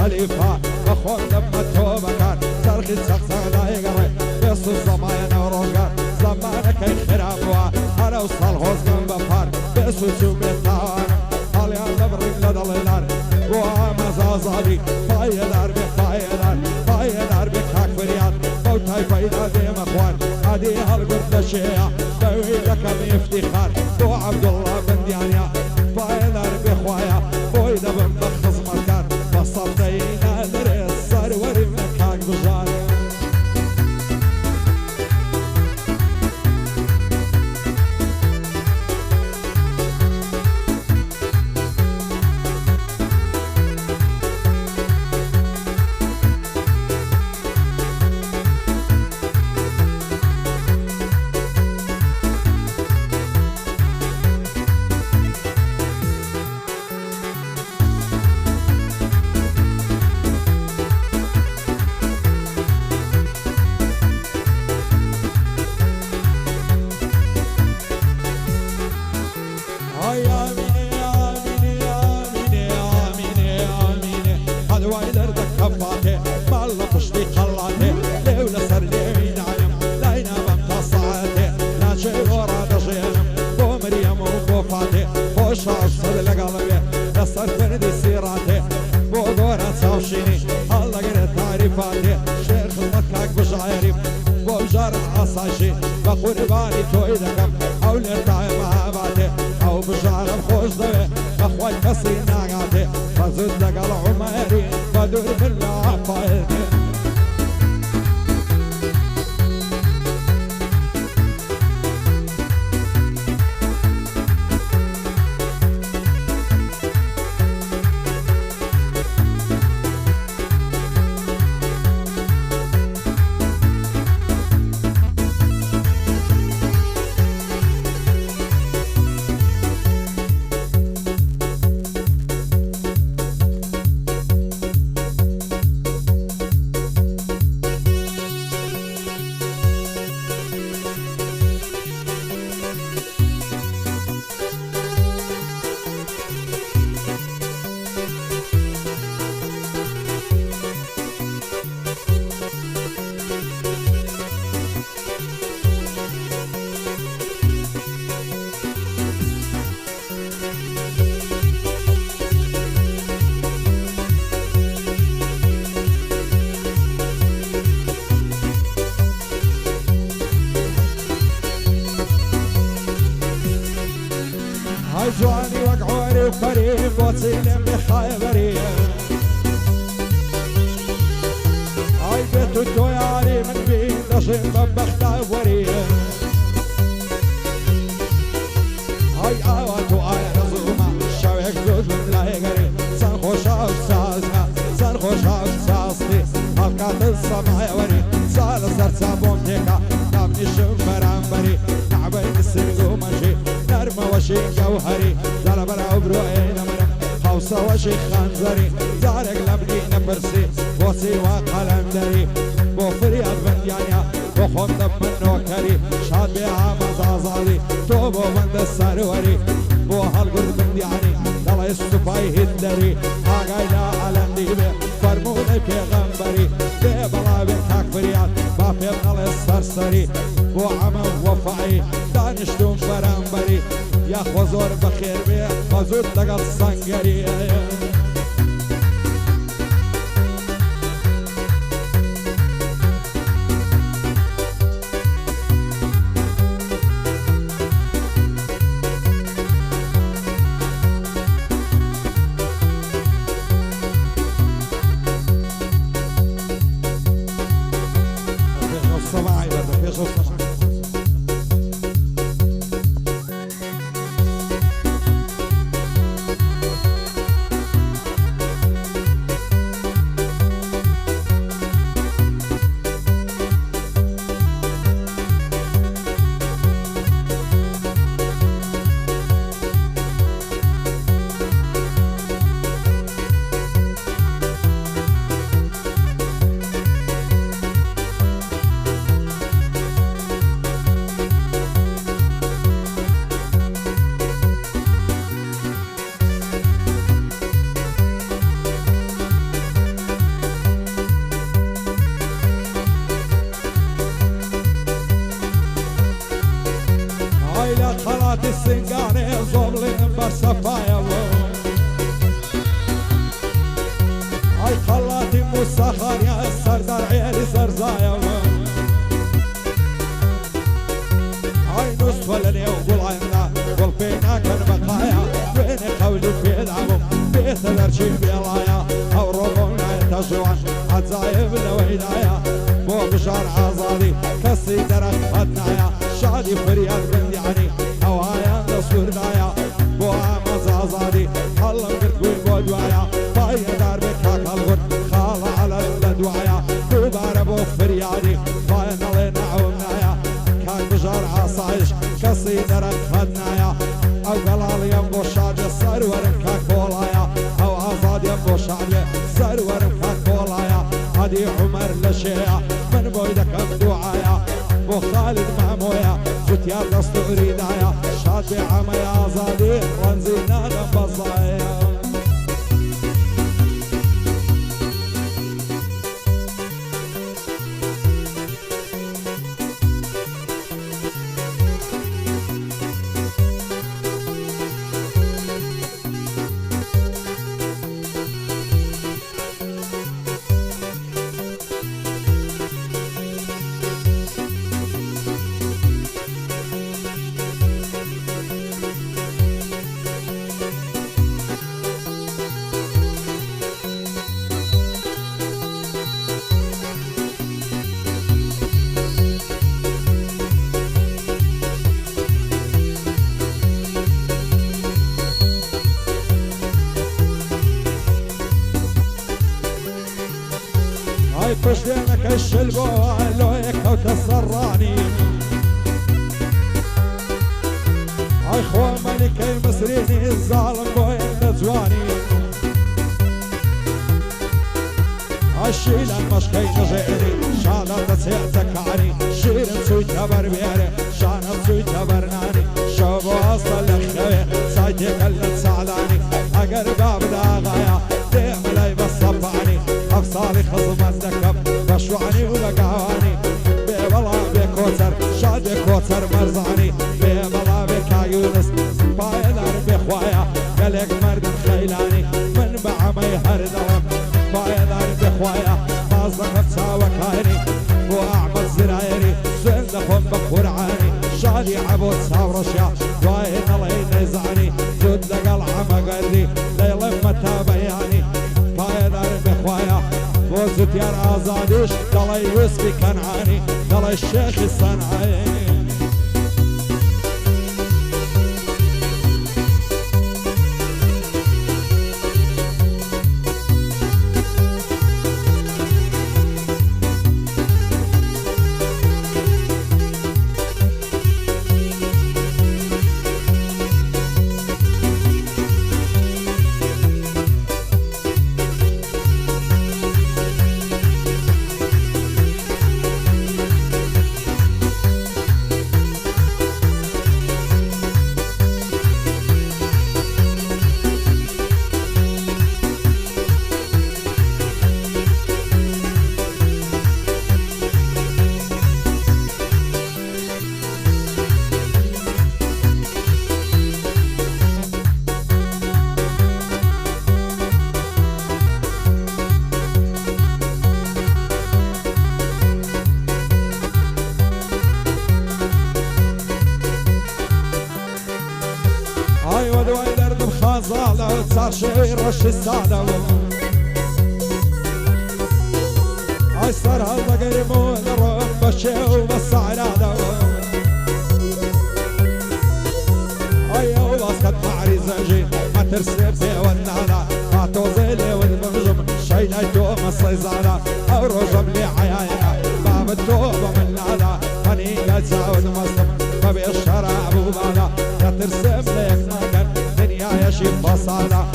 خليفة بخون لما توبة كان سرخي سخسخ لا يقري بس الزمان وروقان زمانك يخربوا أنا وصل غوز من بفار بس وشوف الطوان هل يلا برق لدلدار وما زازادي فايدار بفايدار فايدار بكاك فرياد موتاي فايدار بمخوان هذه هالقرد الشيعة دوي لك افتخار بو عبد الله بن ديانيا فايدار بخوايا فايدة بن بخص مكان بصفتينا درس صار وري مكاك بجاري بقرباني تويدكم او لطاي مهاباتي او بجارب خوش دوي اخوي كسري ناقاتي فزد لك العمري بدور بالله فايدي جواني وقعوني وقريب وصيلم بخيبري هاي بيت الدوياري من بين دشم بختاب وري هاي آوات وآي رزوما شويك زود من لا يقري سنخوشا وساسنا سنخوشا وساسني هلقات السماء وري سال سرسا بومتيكا نامني شمبران بري نعبين السرقو منشي نرمى وشي جوهري زربر عبرو اين مرم خوصة وشي خنزري زارق لبني نبرسي وصي وقلم دري بو فرياد بنديانيا وخم دب من نوكري شاد بيها مزازالي توبو بند السروري بو هالقرد بندياني دلا السفاي هدري آقاي لا علم ديبه فرموني پیغمبري بلا بنتاك فرياد با پیغل السرسري بو عمم وفعي دانشتون برانبري يا خوزور بخير بيه خوزور لقل سنگري هايلا خلات السنقاني زوبلين برسفايا هاي خلاتي مسخر يا السردار عيالي زرزايا هاي نص ولا وقول عنا قول فينا كان بقايا وين قولي في العمو بيت الارشيف بيلايا او ربونا يتجوان عزايب لويدايا بو بشار عزادي كسي درك خدنايا شادي فريال بن يعني هوايا نصور دايا بو عمز عزادي حلم قرقوي بودوايا بايا دار بكاك الغد خال على الدوايا دوبار بو فريالي بايا نالينا عومنايا كان بشار عصايش كسي درك خدنايا او قلال ينبو شاجة سرورم كاكولايا او عزاد ينبو شاجة سرورم كاكولايا هادي عمر لشيا من بويدك ابدوعايا بو خالد مامويا فتيار دستو اريدايا شاد بعمي عزادي رنزينا دنبصايا فشلينك الشلبو لو يكوت السراني هاي خوا ملكي مصريني الظالم بوين نجواني الشيلة مشكي نجيري شانا تسيع زكاني شير سوي تبر بيري شانا سوي تبرناني شوبو أصلا لخوي سايتي قلت سعلاني أقر باب داغايا ديم لي بصبعني أقصالي خصم الدكب بشوعني وبقاواني بيبلا بكوتر شاد بكوتر مرزاني بيبلا بكايونس بايدار بخوايا قلق مرد خيلاني من بعمي هردلم بايدار بخوايا مازدقت ساوكايني واعمل زرايري سندخم بقرعاني شادي عبود ساورشيا واين الله ينزعني زود لقلعة مقري ليلم متابياني بايدار بخوايا وزت يا عزاديش دلي يوسفي كنعاني دلي الشيخ الصنعاني زالة صار شي رش السادة هاي صار هلا قريبون الرب بشي وبالصعرادة هاي وباس قد معري زنجي ما ترسب بي والنانا ما توزيلي والمغجم شي نايتو مصيزانا او رجم لي عياينا باب التوبة من نانا هني قد زاود مصطف ما بيشرب وبانا يا ترسب ليك ناكن يا شيخ فصانا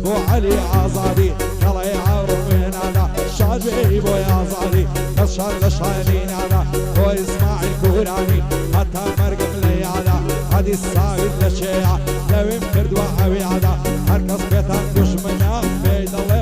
بو علي عزادي يلا يعرف وين انا شادي بو يا عزادي كشر لشايلين انا بو اسماعيل كوراني حتى مرقم لي انا هادي الساوي لشيعة لو يمكر دواعوي انا هركز بيتان دشمنا بيد الله